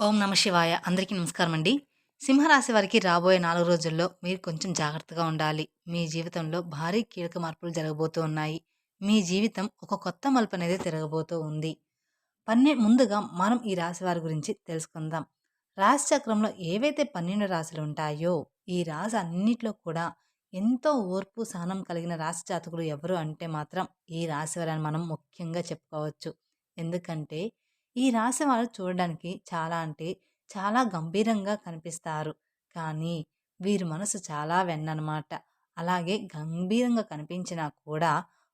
ఓం నమ శివాయ. అందరికీ నమస్కారం అండి. సింహరాశి వారికి రాబోయే 4 రోజుల్లో మీరు కొంచెం జాగ్రత్తగా ఉండాలి. మీ జీవితంలో భారీ కీలక మార్పులు జరగబోతూ ఉన్నాయి. మీ జీవితం ఒక కొత్త మలుపనేది తిరగబోతూ ఉంది. ముందుగా మనం ఈ రాశి వారి గురించి తెలుసుకుందాం. రాశి చక్రంలో ఏవైతే 12 రాశులు ఉంటాయో, ఈ రాశి అన్నిట్లో కూడా ఎంతో ఓర్పు, సహనం కలిగిన రాశి జాతకులు ఎవరు అంటే మాత్రం ఈ రాశి వారని మనం ముఖ్యంగా చెప్పుకోవచ్చు. ఎందుకంటే ఈ రాశి వారు చూడడానికి చాలా అంటే చాలా గంభీరంగా కనిపిస్తారు. కానీ వీరి మనసు చాలా వెన్ననమాట. అలాగే గంభీరంగా కనిపించినా కూడా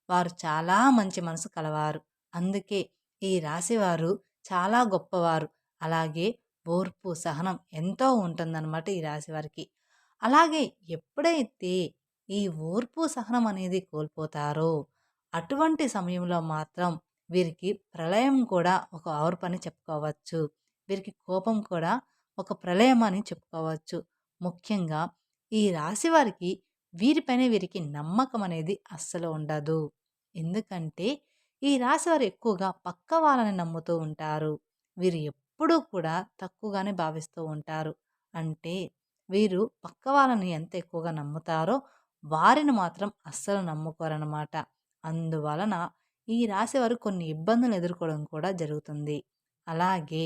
వారు చాలా మంచి మనసు కలవారు. అందుకే ఈ రాశివారు చాలా గొప్పవారు. అలాగే ఓర్పు, సహనం ఎంతో ఉంటుందన్నమాట ఈ రాశివారికి. అలాగే ఎప్పుడైతే ఈ ఓర్పు, సహనం అనేది కోల్పోతారో, అటువంటి సమయంలో మాత్రం వీరికి ప్రళయం కూడా ఒక ఓర్పని చెప్పుకోవచ్చు. వీరికి కోపం కూడా ఒక ప్రళయం అని చెప్పుకోవచ్చు. ముఖ్యంగా ఈ రాశి వారికి వీరిపైన వీరికి నమ్మకం అనేది అస్సలు ఉండదు. ఎందుకంటే ఈ రాశివారు ఎక్కువగా పక్క వాళ్ళని నమ్ముతూ ఉంటారు. వీరు ఎప్పుడూ కూడా తక్కువగానే భావిస్తూ ఉంటారు. అంటే వీరు పక్క వాళ్ళని ఎంత ఎక్కువగా నమ్ముతారో వారిని మాత్రం అస్సలు నమ్ముకోరనమాట. అందువలన ఈ రాశివారు కొన్ని ఇబ్బందులు ఎదుర్కోవడం కూడా జరుగుతుంది. అలాగే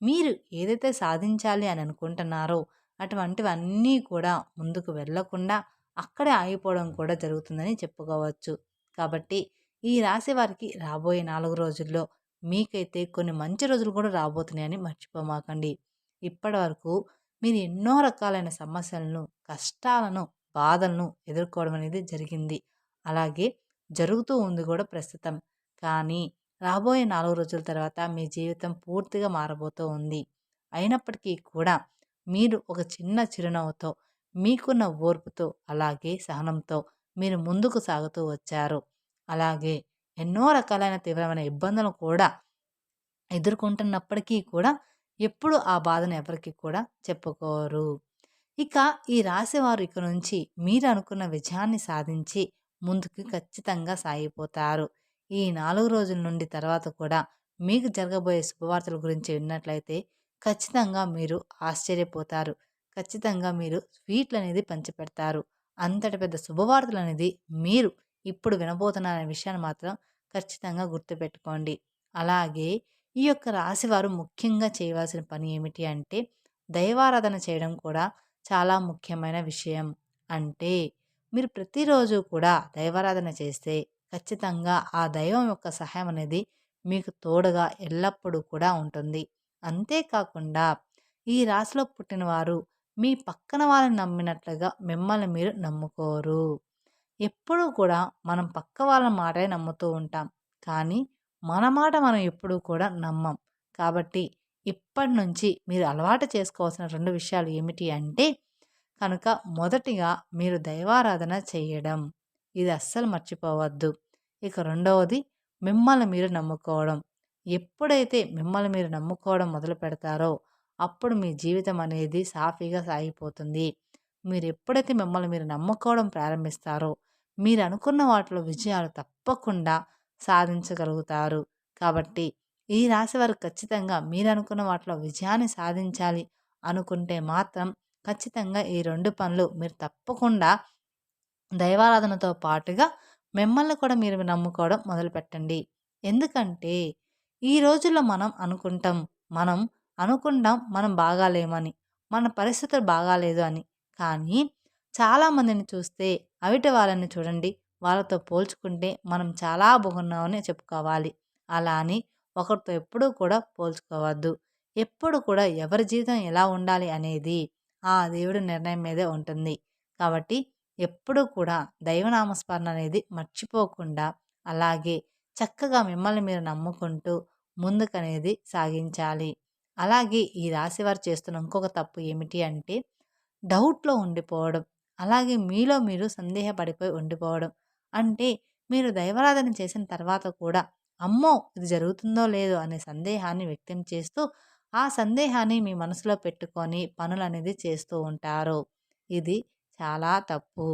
మీరు ఏదైతే సాధించాలి అని అనుకుంటున్నారో అటువంటివన్నీ కూడా ముందుకు వెళ్ళకుండా అక్కడే ఆగిపోవడం కూడా జరుగుతుందని చెప్పుకోవచ్చు. కాబట్టి ఈ రాశి వారికి రాబోయే 4 రోజుల్లో మీకైతే కొన్ని మంచి రోజులు కూడా రాబోతున్నాయని మర్చిపోమాకండి. ఇప్పటివరకు మీరు ఎన్నో రకాలైన సమస్యలను, కష్టాలను, బాధలను ఎదుర్కోవడం అనేది జరిగింది. అలాగే జరుగుతూ ఉంది కూడా ప్రస్తుతం. కానీ రాబోయే 4 రోజుల తర్వాత మీ జీవితం పూర్తిగా మారబోతూ ఉంది. అయినప్పటికీ కూడా మీరు ఒక చిన్న చిరునవ్వుతో, మీకున్న ఓర్పుతో, అలాగే సహనంతో మీరు ముందుకు సాగుతూ వచ్చారు. అలాగే ఎన్నో రకాలైన తీవ్రమైన ఇబ్బందులను కూడా ఎదుర్కొంటున్నప్పటికీ కూడా ఎప్పుడు ఆ బాధను ఎవరికీ కూడా చెప్పుకోరు. ఇక ఈ రాశివారు ఇక నుంచి మీరు అనుకున్న విజయాన్ని సాధించి ముందుకు ఖచ్చితంగా సాగిపోతారు. ఈ 4 రోజుల నుండి తర్వాత కూడా మీకు జరగబోయే శుభవార్తల గురించి విన్నట్లయితే ఖచ్చితంగా మీరు ఆశ్చర్యపోతారు. ఖచ్చితంగా మీరు స్వీట్లనేది పంచిపెడతారు. అంతటి పెద్ద శుభవార్తలనేది మీరు ఇప్పుడు వినబోతున్నారనే విషయాన్ని మాత్రం ఖచ్చితంగా గుర్తుపెట్టుకోండి. అలాగే ఈ యొక్క రాశివారు ముఖ్యంగా చేయవలసిన పని ఏమిటి అంటే దైవారాధన చేయడం కూడా చాలా ముఖ్యమైన విషయం. అంటే మీరు ప్రతిరోజు కూడా దైవారాధన చేస్తే ఖచ్చితంగా ఆ దైవం యొక్క సహాయం అనేది మీకు తోడుగా ఎల్లప్పుడూ కూడా ఉంటుంది. అంతేకాకుండా ఈ రాశిలో పుట్టినవారు మీ పక్కన వాళ్ళని నమ్మినట్లుగా మిమ్మల్ని మీరు నమ్ముకోరు. ఎప్పుడూ కూడా మనం పక్క వాళ్ళ మాటే నమ్ముతూ ఉంటాం. కానీ మన మాట మనం ఎప్పుడూ కూడా నమ్మం. కాబట్టి ఇప్పటి నుంచి మీరు అలవాటు చేసుకోవాల్సిన 2 విషయాలు ఏమిటి అంటే కనుక మొదటిగా మీరు దైవారాధన చేయడం. ఇది అస్సలు మర్చిపోవద్దు. ఇక రెండవది మిమ్మల్ని మీరు నమ్ముకోవడం. ఎప్పుడైతే మిమ్మల్ని మీరు నమ్ముకోవడం మొదలు పెడతారో అప్పుడు మీ జీవితం అనేది సాఫీగా సాగిపోతుంది. మీరు ఎప్పుడైతే మిమ్మల్ని మీరు నమ్ముకోవడం ప్రారంభిస్తారో మీరు అనుకున్న వాటిలో విజయాలు తప్పకుండా సాధించగలుగుతారు. కాబట్టి ఈ రాశి వారు ఖచ్చితంగా మీరు అనుకున్న వాటిలో విజయాన్ని సాధించాలి అనుకుంటే మాత్రం ఖచ్చితంగా ఈ 2 పనులు మీరు తప్పకుండా దైవారాధనతో పాటుగా మిమ్మల్ని కూడా మీరు నమ్ముకోవడం మొదలుపెట్టండి. ఎందుకంటే ఈ రోజుల్లో మనం అనుకుంటాం మనం బాగాలేమని, మన పరిస్థితులు బాగాలేదు అని. కానీ చాలామందిని చూస్తే అవిటి వాళ్ళని చూడండి, వాళ్ళతో పోల్చుకుంటే మనం చాలా బాగున్నామని చెప్పుకోవాలి. అలా అని ఒకరితో ఎప్పుడూ కూడా పోల్చుకోవద్దు. ఎప్పుడు కూడా ఎవరి జీవితం ఎలా ఉండాలి అనేది ఆ దేవుడి నిర్ణయం మీదే ఉంటుంది. కాబట్టి ఎప్పుడూ కూడా దైవనామస్మరణ అనేది మర్చిపోకుండా అలాగే చక్కగా మిమ్మల్ని మీరు నమ్ముకుంటూ ముందుకనేది సాగించాలి. అలాగే ఈ రాశివారు చేస్తున్న ఇంకొక తప్పు ఏమిటి అంటే డౌట్‌లో ఉండిపోవడం. అలాగే మీలో మీరు సందేహపడిపోయి ఉండిపోవడం. అంటే మీరు దైవారాధన చేసిన తర్వాత కూడా అమ్మో! ఇది జరుగుతుందో లేదో అనే సందేహాన్ని వ్యక్తం చేస్తూ, ఆ సందేహాన్ని మీ మనసులో పెట్టుకొని పనులనేది చేస్తూ ఉంటారు. ఇది చాలా తప్పు.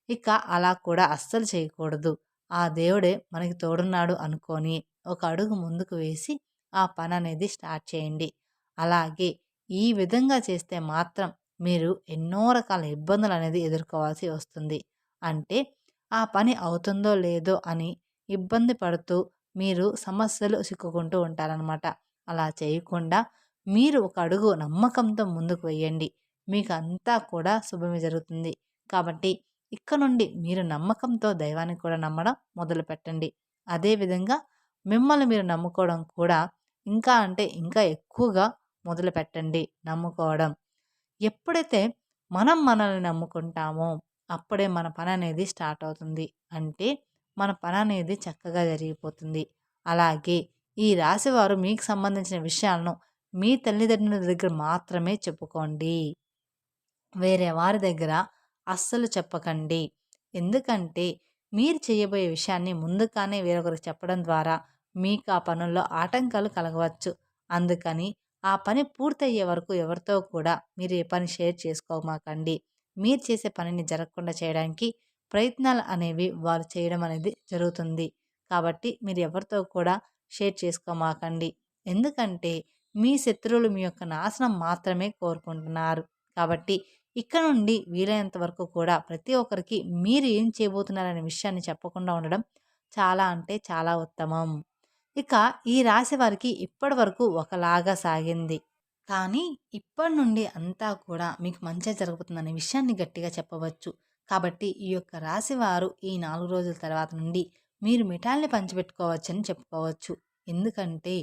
ఇక అలా కూడా అస్సలు చేయకూడదు. ఆ దేవుడే మనకి తోడున్నాడు అనుకోని ఒక అడుగు ముందుకు వేసి ఆ పననేది స్టార్ట్ చేయండి. అలాగే ఈ విధంగా చేస్తే మాత్రం మీరు ఎన్నో రకాల ఇబ్బందులనేది ఎదుర్కోవాల్సి వస్తుంది. అంటే ఆ పని అవుతుందో లేదో అని ఇబ్బంది పడుతూ మీరు సమస్యలు చిక్కుకుంటూ ఉంటారనమాట. అలా చేయకుండా మీరు ఒక అడుగు నమ్మకంతో ముందుకు వెయ్యండి. మీకు అంతా కూడా శుభమే జరుగుతుంది. కాబట్టి ఇక నుండి మీరు నమ్మకంతో దైవాన్ని కూడా నమ్మడం మొదలుపెట్టండి. అదేవిధంగా మిమ్మల్ని మీరు నమ్ముకోవడం కూడా ఇంకా అంటే ఇంకా ఎక్కువగా మొదలుపెట్టండి నమ్ముకోవడం. ఎప్పుడైతే మనం మనల్ని నమ్ముకుంటామో అప్పుడే మన పననేది స్టార్ట్ అవుతుంది. అంటే మన పననేది చక్కగా జరిగిపోతుంది. అలాగే ఈ రాశివారు మీకు సంబంధించిన విషయాలను మీ తల్లిదండ్రుల దగ్గర మాత్రమే చెప్పుకోండి. వేరే వారి దగ్గర అస్సలు చెప్పకండి. ఎందుకంటే మీరు చేయబోయే విషయాన్ని ముందుగానే వేరొకరికి చెప్పడం ద్వారా మీకు ఆ పనుల్లో ఆటంకాలు కలగవచ్చు. అందుకని ఆ పని పూర్తయ్యే వరకు ఎవరితో కూడా మీరు ఏ పని షేర్ చేసుకోమాకండి. మీరు చేసే పనిని జరగకుండా చేయడానికి ప్రయత్నాలు అనేవి వారు చేయడం అనేది జరుగుతుంది. కాబట్టి మీరు ఎవరితో కూడా షేర్ చేసుకోమాకండి. ఎందుకంటే మీ శత్రువులు మీ యొక్క నాశనం మాత్రమే కోరుకుంటున్నారు. కాబట్టి ఇక నుండి వీలైనంత వరకు కూడా ప్రతి ఒక్కరికి మీరు ఏం చేయబోతున్నారనే విషయాన్ని చెప్పకుండా ఉండడం చాలా అంటే చాలా ఉత్తమం. ఇక ఈ రాశి వారికి ఇప్పటి వరకు ఒకలాగా సాగింది. కానీ ఇప్పటి నుండి అంతా కూడా మీకు మంచే జరుగుతుందనే విషయాన్ని గట్టిగా చెప్పవచ్చు. కాబట్టి ఈ యొక్క రాశి వారు ఈ 4 రోజుల తర్వాత నుండి మీరు మిఠాయిల్ని పంచిపెట్టుకోవచ్చని చెప్పుకోవచ్చు. ఎందుకంటే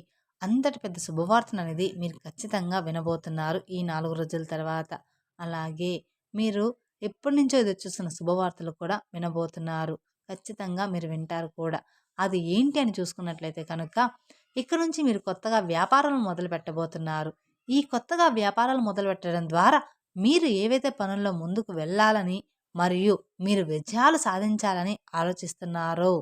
అంతటి పెద్ద శుభవార్తననేది మీరు ఖచ్చితంగా వినబోతున్నారు ఈ 4 రోజుల తర్వాత. అలాగే మీరు ఎప్పటినుంచో ఎదురుచూస్తున్న శుభవార్తలు కూడా వినబోతున్నారు. ఖచ్చితంగా మీరు వింటారు కూడా. అది ఏంటి అని చూసుకున్నట్లయితే కనుక ఇక నుంచి మీరు కొత్తగా వ్యాపారాలు మొదలు పెట్టబోతున్నారు. ఈ కొత్తగా వ్యాపారాలు మొదలుపెట్టడం ద్వారా మీరు ఏవైతే పనుల్లో ముందుకు వెళ్ళాలని మరియు మీరు విజయాలు సాధించాలని ఆలోచిస్తున్నారో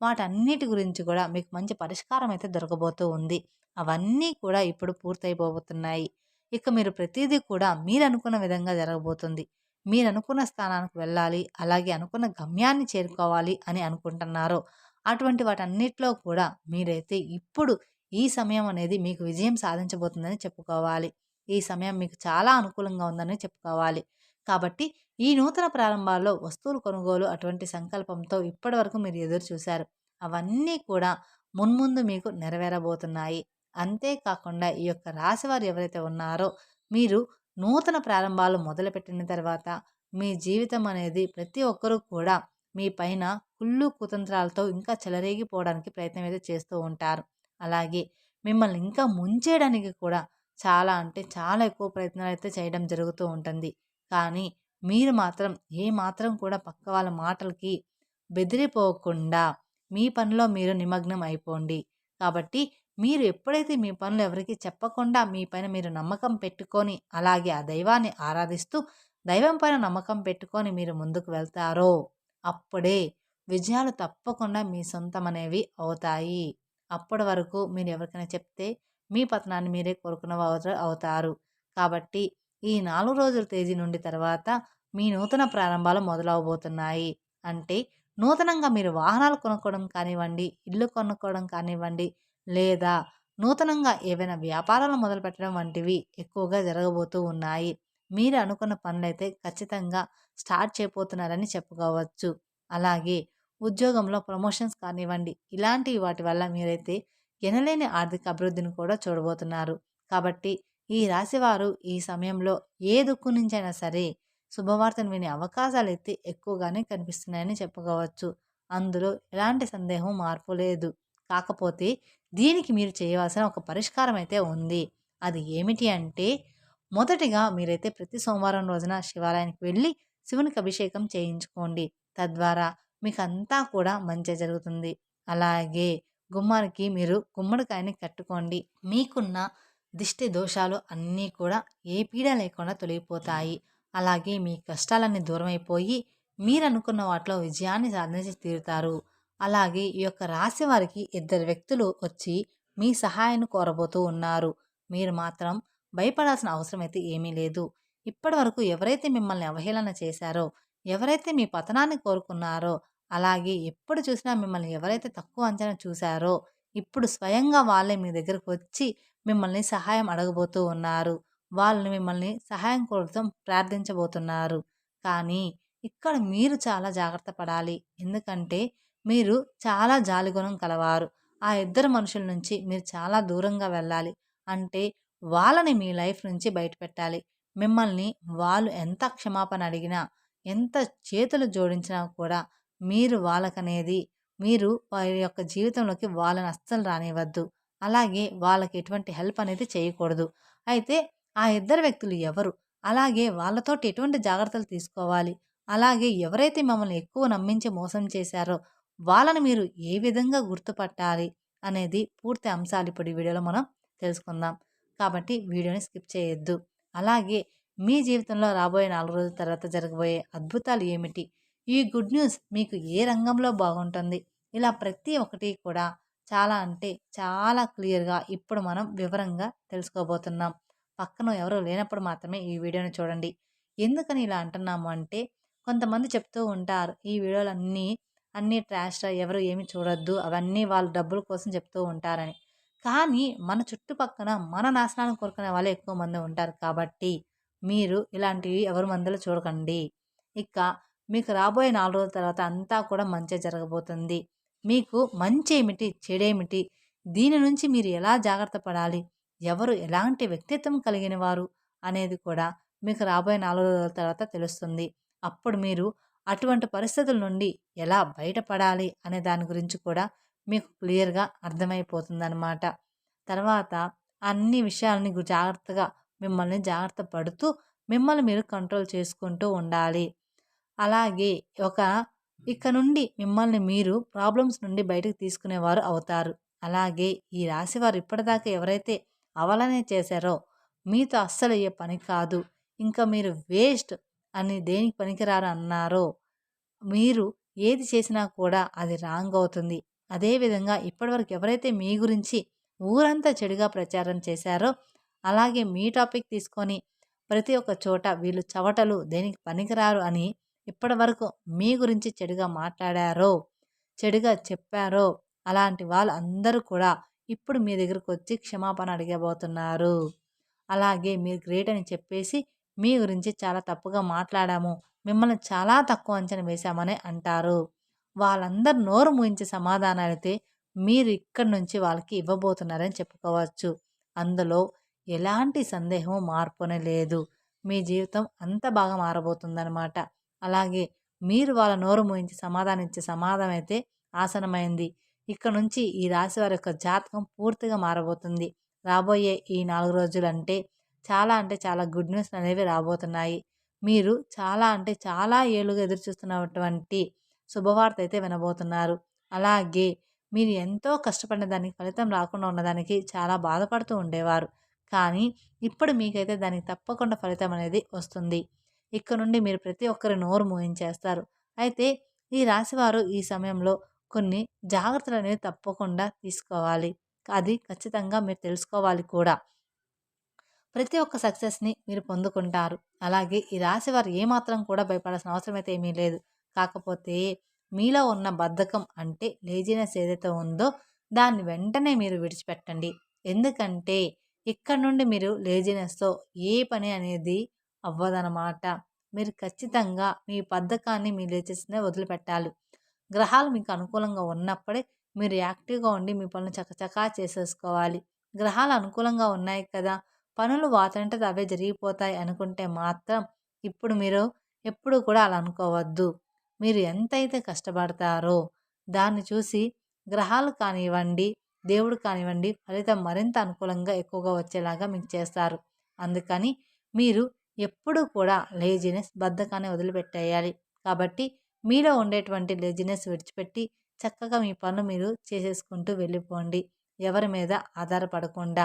వాటన్నిటి గురించి కూడా మీకు మంచి పరిష్కారం అయితే దొరకబోతూ ఉంది. అవన్నీ కూడా ఇప్పుడు పూర్తయిపోబోతున్నాయి. ఇక మీరు ప్రతిదీ కూడా మీరు అనుకున్న విధంగా జరగబోతుంది. మీరు అనుకున్న స్థానానికి వెళ్ళాలి, అలాగే అనుకున్న గమ్యాన్ని చేరుకోవాలి అని అనుకుంటున్నారో అటువంటి వాటన్నిటిలో కూడా మీరైతే ఇప్పుడు ఈ సమయం అనేది మీకు విజయం సాధించబోతుందని చెప్పుకోవాలి. ఈ సమయం మీకు చాలా అనుకూలంగా ఉందని చెప్పుకోవాలి. కాబట్టి ఈ నూతన ప్రారంభాల్లో వస్తువులు కొనుగోలు అటువంటి సంకల్పంతో ఇప్పటివరకు మీరు ఎదురు చూశారు. అవన్నీ కూడా మున్ముందు మీకు నెరవేరబోతున్నాయి. అంతేకాకుండా ఈ యొక్క రాశివారు ఎవరైతే ఉన్నారో మీరు నూతన ప్రారంభాలు మొదలుపెట్టిన తర్వాత మీ జీవితం అనేది ప్రతి ఒక్కరూ కూడా మీ పైన కుళ్ళు కుతంత్రాలతో ఇంకా చెలరేగిపోవడానికి ప్రయత్నం అయితే చేస్తూ ఉంటారు. అలాగే మిమ్మల్ని ఇంకా ముంచేయడానికి కూడా చాలా అంటే చాలా ఎక్కువ ప్రయత్నాలు అయితే చేయడం జరుగుతూ ఉంటుంది. కానీ మీరు మాత్రం ఏ మాత్రం కూడా పక్క వాళ్ళ మాటలకి బెదిరిపోకుండా మీ పనిలో మీరు నిమగ్నం అయిపోండి. కాబట్టి మీరు ఎప్పుడైతే మీ పనులు ఎవరికీ చెప్పకుండా మీ పైన మీరు నమ్మకం పెట్టుకొని అలాగే ఆ దైవాన్ని ఆరాధిస్తూ దైవం పైన నమ్మకం పెట్టుకొని మీరు ముందుకు వెళ్తారో అప్పుడే విజయాలు తప్పకుండా మీ సొంతమనేవి అవుతాయి. అప్పటి వరకు మీరు ఎవరికైనా చెప్తే మీ పతనాన్ని మీరే కోరుకున్న వారు అవుతారు. కాబట్టి ఈ 4 రోజుల తేదీ నుండి తర్వాత మీ నూతన ప్రారంభాలు మొదలవబోతున్నాయి. అంటే నూతనంగా మీరు వాహనాలు కొనుక్కోవడం కానివ్వండి, ఇల్లు కొనుక్కోవడం కానివ్వండి, లేదా నూతనంగా ఏవైనా వ్యాపారాలు మొదలుపెట్టడం వంటివి ఎక్కువగా జరగబోతూ ఉన్నాయి. మీరు అనుకున్న పనులైతే ఖచ్చితంగా స్టార్ట్ చేయబోతున్నారని చెప్పుకోవచ్చు. అలాగే ఉద్యోగంలో ప్రమోషన్స్ కానివ్వండి, ఇలాంటి వాటి వల్ల మీరైతే ఎనలేని ఆర్థిక అభివృద్ధిని కూడా చూడబోతున్నారు. కాబట్టి ఈ రాశివారు ఈ సమయంలో ఏ దిక్కు నుంచైనా సరే శుభవార్తను వినే అవకాశాలైతే ఎక్కువగానే కనిపిస్తున్నాయని చెప్పుకోవచ్చు. అందులో ఎలాంటి సందేహం మార్పు లేదు. కాకపోతే దీనికి మీరు చేయవలసిన ఒక పరిష్కారం అయితే ఉంది. అది ఏమిటి అంటే మొదటిగా మీరైతే ప్రతి సోమవారం రోజున శివాలయానికి వెళ్ళి శివునికి అభిషేకం చేయించుకోండి. తద్వారా మీకంతా కూడా మంచే జరుగుతుంది. అలాగే గుమ్మానికి మీరు గుమ్మడికాయని కట్టుకోండి. మీకున్న దిష్టి దోషాలు అన్నీ కూడా ఏ పీడ లేకుండా తొలగిపోతాయి. అలాగే మీ కష్టాలన్నీ దూరమైపోయి మీరనుకున్న వాటిలో విజయాన్ని సాధించి తీరుతారు. అలాగే ఈ యొక్క రాశి వారికి ఇద్దరు వ్యక్తులు వచ్చి మీ సహాయాన్ని కోరబోతూ ఉన్నారు. మీరు మాత్రం భయపడాల్సిన అవసరం అయితే ఏమీ లేదు. ఇప్పటి వరకు ఎవరైతే మిమ్మల్ని అవహేళన చేశారో, ఎవరైతే మీ పతనాన్ని కోరుకున్నారో, అలాగే ఎప్పుడు చూసినా మిమ్మల్ని ఎవరైతే తక్కువ అంచనా చూశారో, ఇప్పుడు స్వయంగా వాళ్ళే మీ దగ్గరకు వచ్చి మిమ్మల్ని సహాయం అడగబోతూ ఉన్నారు. వాళ్ళు మిమ్మల్ని సహాయం కోసం ప్రార్థించబోతున్నారు. కానీ ఇక్కడ మీరు చాలా జాగ్రత్త పడాలి. ఎందుకంటే మీరు చాలా జాలిగుణం కలవారు. ఆ ఇద్దరు మనుషుల నుంచి మీరు చాలా దూరంగా వెళ్ళాలి. అంటే వాళ్ళని మీ లైఫ్ నుంచి బయటపెట్టాలి. మిమ్మల్ని వాళ్ళు ఎంత క్షమాపణ అడిగినా, ఎంత చేతులు జోడించినా కూడా మీరు వాళ్ళకనేది మీరు వారి యొక్క జీవితంలోకి వాళ్ళని అస్సలు రానివ్వద్దు. అలాగే వాళ్ళకి ఎటువంటి హెల్ప్ అనేది చేయకూడదు. అయితే ఆ ఇద్దరు వ్యక్తులు ఎవరు? అలాగే వాళ్ళతోటి ఎటువంటి జాగ్రత్తలు తీసుకోవాలి? అలాగే ఎవరైతే మమ్మల్ని ఎక్కువ నమ్మించి మోసం చేశారో వాళ్ళని మీరు ఏ విధంగా గుర్తుపట్టాలి? అనేది పూర్తి అంశాలు ఇప్పుడు ఈ వీడియోలో మనం తెలుసుకుందాం. కాబట్టి వీడియోని స్కిప్ చేయొద్దు. అలాగే మీ జీవితంలో రాబోయే 4 రోజుల తర్వాత జరగబోయే అద్భుతాలు ఏమిటి? ఈ గుడ్ న్యూస్ మీకు ఏ రంగంలో బాగుంటుంది? ఇలా ప్రతి ఒక్కటి కూడా చాలా అంటే చాలా క్లియర్‌గా ఇప్పుడు మనం వివరంగా తెలుసుకోబోతున్నాం. పక్కన ఎవరు లేనప్పుడు మాత్రమే ఈ వీడియోని చూడండి. ఎందుకని ఇలా అంటున్నాము అంటే కొంతమంది చెప్తూ ఉంటారు. ఈ వీడియోలన్నీ అన్నీ ట్రాష్‌రా ఎవరు ఏమి చూడొద్దు. అవన్నీ వాళ్ళు డబ్బుల కోసం చెప్తూ ఉంటారని. కానీ మన చుట్టుపక్కన మన నాశనాన్ని కోరుకునే వాళ్ళే ఎక్కువ మంది ఉంటారు. కాబట్టి మీరు ఇలాంటివి ఎవరి మందిలో చూడకండి. ఇక మీకు రాబోయే 4 రోజుల తర్వాత అంతా కూడా మంచే జరగబోతుంది. మీకు మంచేమిటి? చెడేమిటి? దీని నుంచి మీరు ఎలా జాగ్రత్త పడాలి? ఎవరు ఎలాంటి వ్యక్తిత్వం కలిగిన వారు? అనేది కూడా మీకు రాబోయే 4 రోజుల తర్వాత తెలుస్తుంది. అప్పుడు మీరు అటువంటి పరిస్థితుల నుండి ఎలా బయటపడాలి అనే దాని గురించి కూడా మీకు క్లియర్‌గా అర్థమైపోతుందనమాట. తర్వాత అన్ని విషయాలని జాగ్రత్తగా మిమ్మల్ని జాగ్రత్త పడుతూ మిమ్మల్ని మీరు కంట్రోల్ చేసుకుంటూ ఉండాలి. అలాగే ఒక ఇక నుండి మిమ్మల్ని మీరు ప్రాబ్లమ్స్ నుండి బయటకు తీసుకునేవారు అవుతారు. అలాగే ఈ రాశివారు ఇప్పటిదాకా ఎవరైతే అవలనే చేశారో మీతో అస్సలయ్యే పని కాదు. ఇంకా మీరు వేస్ట్ అని దేనికి పనికిరారు అన్నారో మీరు ఏది చేసినా కూడా అది రాంగ్ అవుతుంది. అదేవిధంగా ఇప్పటివరకు ఎవరైతే మీ గురించి ఊరంతా చెడుగా ప్రచారం చేశారో, అలాగే మీ టాపిక్ తీసుకొని ప్రతి ఒక్క చోట వీళ్ళు చవటలు దేనికి పనికిరారు అని ఇప్పటివరకు మీ గురించి చెడుగా మాట్లాడారో, చెడుగా చెప్పారో, అలాంటి వాళ్ళు అందరూ కూడా ఇప్పుడు మీ దగ్గరకొచ్చి క్షమాపణ అడగబోతున్నారు. అలాగే మీరు గ్రేట్ అని చెప్పేసి మీ గురించి చాలా తప్పుగా మాట్లాడాము. మిమ్మల్ని చాలా తక్కువ అంచనా వేశామని అంటారు. వాళ్ళందరూ నోరు మూయించి సమాధానాలైతే మీరు ఇక్కడి నుంచి వాళ్ళకి ఇవ్వబోతున్నారని చెప్పుకోవచ్చు. అందులో ఎలాంటి సందేహం మార్పునే లేదు. మీ జీవితం అంత బాగా మారబోతుందనమాట. అలాగే మీరు వాళ్ళ నోరు మూయించి సమాధానం ఇచ్చే సమాధానం అయితే ఆసనమైంది. ఇక్కడ నుంచి ఈ రాశి వారి యొక్క జాతకం పూర్తిగా మారబోతుంది. రాబోయే ఈ 4 రోజులంటే అంటే చాలా గుడ్ న్యూస్ అనేవి రాబోతున్నాయి. మీరు చాలా అంటే చాలా ఏళ్లుగా ఎదురుచూస్తున్నటువంటి శుభవార్త అయితే వినబోతున్నారు. అలాగే మీరు ఎంతో కష్టపడిన దానికి ఫలితం రాకుండా ఉన్నదానికి చాలా బాధపడుతూ ఉండేవారు. కానీ ఇప్పుడు మీకైతే దానికి తప్పకుండా ఫలితం అనేది వస్తుంది. ఇక్కడ నుండి మీరు ప్రతి ఒక్కరి నోరు మూయించేస్తారు. అయితే ఈ రాశివారు ఈ సమయంలో కొన్ని జాగ్రత్తలు అనేవి తప్పకుండా తీసుకోవాలి. అది ఖచ్చితంగా మీరు తెలుసుకోవాలి కూడా. ప్రతి ఒక్క సక్సెస్‌ని మీరు పొందుకుంటారు. అలాగే ఈ రాశివారు ఏమాత్రం కూడా భయపడాల్సిన అవసరం అయితే ఏమీ లేదు. కాకపోతే మీలో ఉన్న బద్ధకం అంటే లేజినెస్ ఏదైతే ఉందో దాన్ని వెంటనే మీరు విడిచిపెట్టండి. ఎందుకంటే ఇక్కడ నుండి మీరు లేజినెస్‌తో ఏ పని అనేది అవ్వదనమాట. మీరు ఖచ్చితంగా మీ బద్ధకాన్ని, మీ లేజినెస్‌ని వదిలిపెట్టాలి. గ్రహాలు మీకు అనుకూలంగా ఉన్నప్పుడే మీరు యాక్టివ్‌గా ఉండి మీ పనులు చకచకా చేసేసుకోవాలి. గ్రహాలు అనుకూలంగా ఉన్నాయి కదా! పనులు వాటంతట అవే జరిగిపోతాయి అనుకుంటే మాత్రం ఇప్పుడు మీరు ఎప్పుడు కూడా అలా అనుకోవద్దు. మీరు ఎంతైతే కష్టపడతారో దాన్ని చూసి గ్రహాలు కానివ్వండి, దేవుడు కానివ్వండి ఫలితం మరింత అనుకూలంగా ఎక్కువగా వచ్చేలాగా మీకు చేస్తారు. అందుకని మీరు ఎప్పుడూ కూడా లేజినెస్, బద్ధకాన్ని వదిలిపెట్టేయాలి. కాబట్టి మీలో ఉండేటువంటి లేజినెస్ విడిచిపెట్టి చక్కగా మీ పనులు మీరు చేసేసుకుంటూ వెళ్ళిపోండి. ఎవరి మీద ఆధారపడకుండా.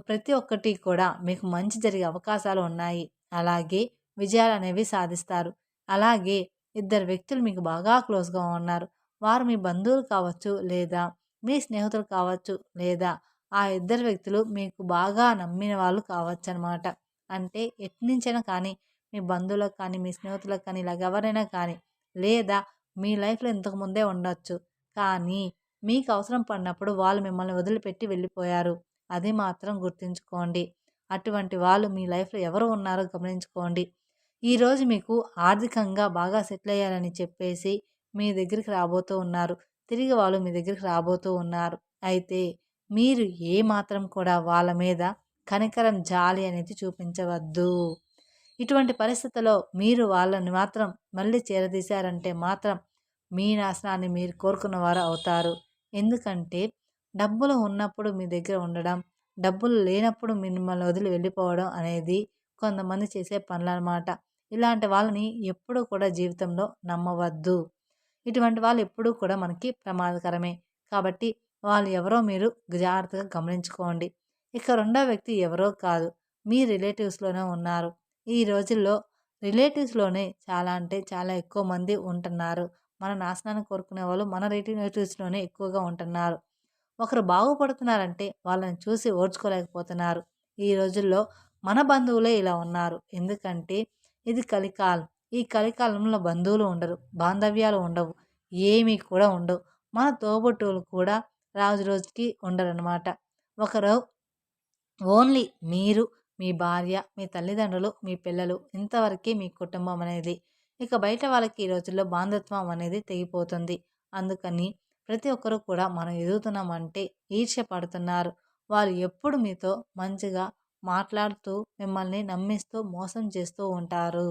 ప్రతి ఒక్కటి కూడా మీకు మంచి జరిగే అవకాశాలు ఉన్నాయి. అలాగే విజయాలనేవి సాధిస్తారు. అలాగే ఇద్దరు వ్యక్తులు మీకు బాగా క్లోజ్‌గా ఉన్నారు. వారు మీ బంధువులు కావచ్చు, లేదా మీ స్నేహితులు కావచ్చు, లేదా ఆ ఇద్దరు వ్యక్తులు మీకు బాగా నమ్మిన వాళ్ళు కావచ్చనమాట. అంటే ఎట్నుంచైనా కానీ మీ బంధువులకు కానీ, మీ స్నేహితులకు కానీ ఇలాగ ఎవరైనా కానీ, లేదా మీ లైఫ్‌లో ఇంతకు ముందే ఉండొచ్చు. కానీ మీకు అవసరం పడినప్పుడు వాళ్ళు మిమ్మల్ని వదిలిపెట్టి వెళ్ళిపోయారు. అది మాత్రం గుర్తుంచుకోండి. అటువంటి వాళ్ళు మీ లైఫ్‌లో ఎవరు ఉన్నారో గమనించుకోండి. ఈరోజు మీకు ఆర్థికంగా బాగా సెటిల్ అయ్యారని చెప్పేసి మీ దగ్గరికి రాబోతూ ఉన్నారు. తిరిగి వాళ్ళు మీ దగ్గరికి రాబోతూ ఉన్నారు. అయితే మీరు ఏ మాత్రం కూడా వాళ్ళ మీద కనికరం, జాలి అనేది చూపించవద్దు. ఇటువంటి పరిస్థితుల్లో మీరు వాళ్ళని మాత్రం మళ్ళీ చేరదీశారంటే మాత్రం మీ నాశనాన్ని మీరు కోరుకున్నవారు అవుతారు. ఎందుకంటే డబ్బులు ఉన్నప్పుడు మీ దగ్గర ఉండడం, డబ్బులు లేనప్పుడు మిమ్మల్ని వదిలి వెళ్ళిపోవడం అనేది కొంతమంది చేసే పనులనమాట. ఇలాంటి వాళ్ళని ఎప్పుడూ కూడా జీవితంలో నమ్మవద్దు. ఇటువంటి వాళ్ళు ఎప్పుడూ కూడా మనకి ప్రమాదకరమే. కాబట్టి వాళ్ళు ఎవరో మీరు జాగ్రత్తగా గమనించుకోండి. ఇక రెండో వ్యక్తి ఎవరో కాదు. మీ రిలేటివ్స్‌లోనే ఉన్నారు. ఈ రోజుల్లో రిలేటివ్స్‌లోనే చాలా అంటే చాలా ఎక్కువ మంది ఉంటున్నారు. మన నాశనాన్ని కోరుకునే వాళ్ళు మన రిలేటివ్స్‌లోనే ఎక్కువగా ఉంటున్నారు. ఒకరు బాగుపడుతున్నారంటే వాళ్ళని చూసి ఓర్చుకోలేకపోతున్నారు. ఈ రోజుల్లో మన బంధువులే ఇలా ఉన్నారు. ఎందుకంటే ఇది కలికాలం. ఈ కలికాలంలో బంధువులు ఉండరు. బాంధవ్యాలు ఉండవు. ఏమీ కూడా ఉండవు. మన తోబుట్టువులు కూడా రోజు రోజుకి ఉండరనమాట. ఒకరు ఓన్లీ మీరు, మీ భార్య, మీ తల్లిదండ్రులు, మీ పిల్లలు ఇంతవరకే మీ కుటుంబం అనేది. ఇక బయట వాళ్ళకి ఈ రోజుల్లో బాంధత్వం అనేది తెగిపోతుంది. అందుకని ప్రతి ఒక్కరు కూడా మనం ఎదుగుతున్నామంటే ఈర్ష్య పడుతున్నారు. వాళ్ళు ఎప్పుడు మీతో మంచిగా మాట్లాడుతూ, మిమ్మల్ని నమ్మిస్తూ, మోసం చేస్తూ ఉంటారు.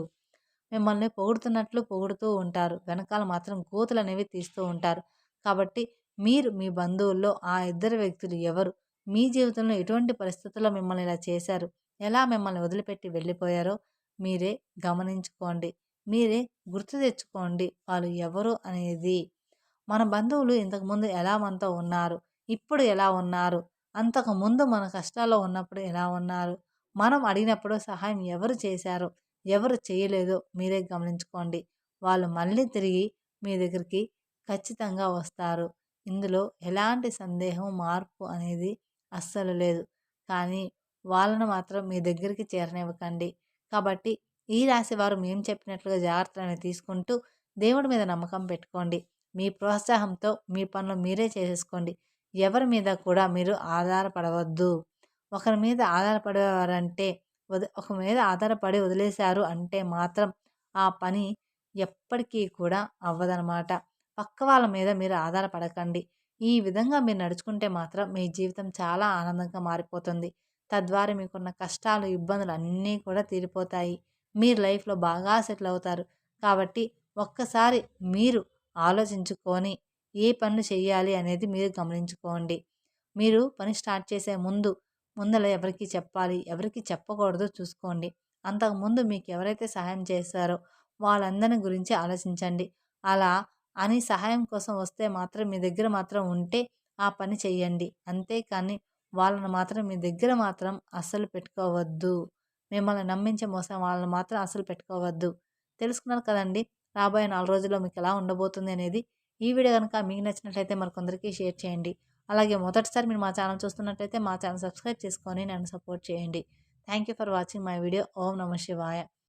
మిమ్మల్ని పొగుడుతున్నట్లు పొగుడుతూ ఉంటారు. వెనకాల మాత్రం గోతులనేవి తీస్తూ ఉంటారు. కాబట్టి మీరు మీ బంధువుల్లో ఆ ఇద్దరు వ్యక్తులు ఎవరు? మీ జీవితంలో ఎటువంటి పరిస్థితుల్లో మిమ్మల్ని ఇలా చేశారు? ఎలా మిమ్మల్ని వదిలిపెట్టి వెళ్ళిపోయారో మీరే గమనించుకోండి. మీరే గుర్తు తెచ్చుకోండి వాళ్ళు ఎవరు అనేది. మన బంధువులు ఇంతకుముందు ఎలా మనతో ఉన్నారు? ఇప్పుడు ఎలా ఉన్నారు? అంతకుముందు మన కష్టాల్లో ఉన్నప్పుడు ఎలా ఉన్నారు? మనం అడిగినప్పుడు సహాయం ఎవరు చేశారో, ఎవరు చేయలేదో మీరే గమనించుకోండి. వాళ్ళు మళ్ళీ తిరిగి మీ దగ్గరికి ఖచ్చితంగా వస్తారు. ఇందులో ఎలాంటి సందేహం, మార్పు అనేది అస్సలు లేదు. కానీ వాళ్ళను మాత్రం మీ దగ్గరికి చేరనివ్వకండి. కాబట్టి ఈ రాశి వారు మేము చెప్పినట్లుగా జాగ్రత్తలనేవి తీసుకుంటూ దేవుడి మీద నమ్మకం పెట్టుకోండి. మీ ప్రోత్సాహంతో మీ పనులు మీరే చేసేసుకోండి. ఎవరి మీద కూడా మీరు ఆధారపడవద్దు. ఒకరి మీద ఆధారపడేవారంటే ఒక మీద ఆధారపడి వదిలేశారు అంటే మాత్రం ఆ పని ఎప్పటికీ కూడా అవ్వదనమాట. పక్క వాళ్ళ మీద మీరు ఆధారపడకండి. ఈ విధంగా మీరు నడుచుకుంటే మాత్రం మీ జీవితం చాలా ఆనందంగా మారిపోతుంది. తద్వారా మీకున్న కష్టాలు, ఇబ్బందులు అన్నీ కూడా తీరిపోతాయి. మీరు లైఫ్‌లో బాగా సెటిల్ అవుతారు. కాబట్టి ఒక్కసారి మీరు ఆలోచించుకొని ఏ పనులు చేయాలి అనేది మీరు గమనించుకోండి. మీరు పని స్టార్ట్ చేసే ముందల ఎవరికి చెప్పాలి, ఎవరికి చెప్పకూడదో చూసుకోండి. అంతకుముందు మీకు ఎవరైతే సహాయం చేశారో వాళ్ళందరిని గురించి ఆలోచించండి. అలా అని సహాయం కోసం వస్తే మాత్రం మీ దగ్గర మాత్రం ఉంటే ఆ పని చేయండి. అంతేకానీ వాళ్ళని మాత్రం మీ దగ్గర మాత్రం అస్సలు పెట్టుకోవద్దు. మిమ్మల్ని నమ్మించి మోసం వాళ్ళని మాత్రం అస్సలు పెట్టుకోవద్దు. తెలుసుకున్నారు కదండీ! రాబోయే 4 రోజుల్లో మీకెలా ఉండబోతుంది అనేది. ఈ వీడియో గనుక మీకు నచ్చినట్లయితే మరికొందరికి షేర్ చేయండి. అలాగే మొదటిసారి మీరు మా ఛానల్ చూస్తున్నట్లయితే మా ఛానల్ సబ్స్క్రైబ్ చేసుకొని నన్ను సపోర్ట్ చేయండి. Thank you for watching my video. ఓం నమః శివాయ.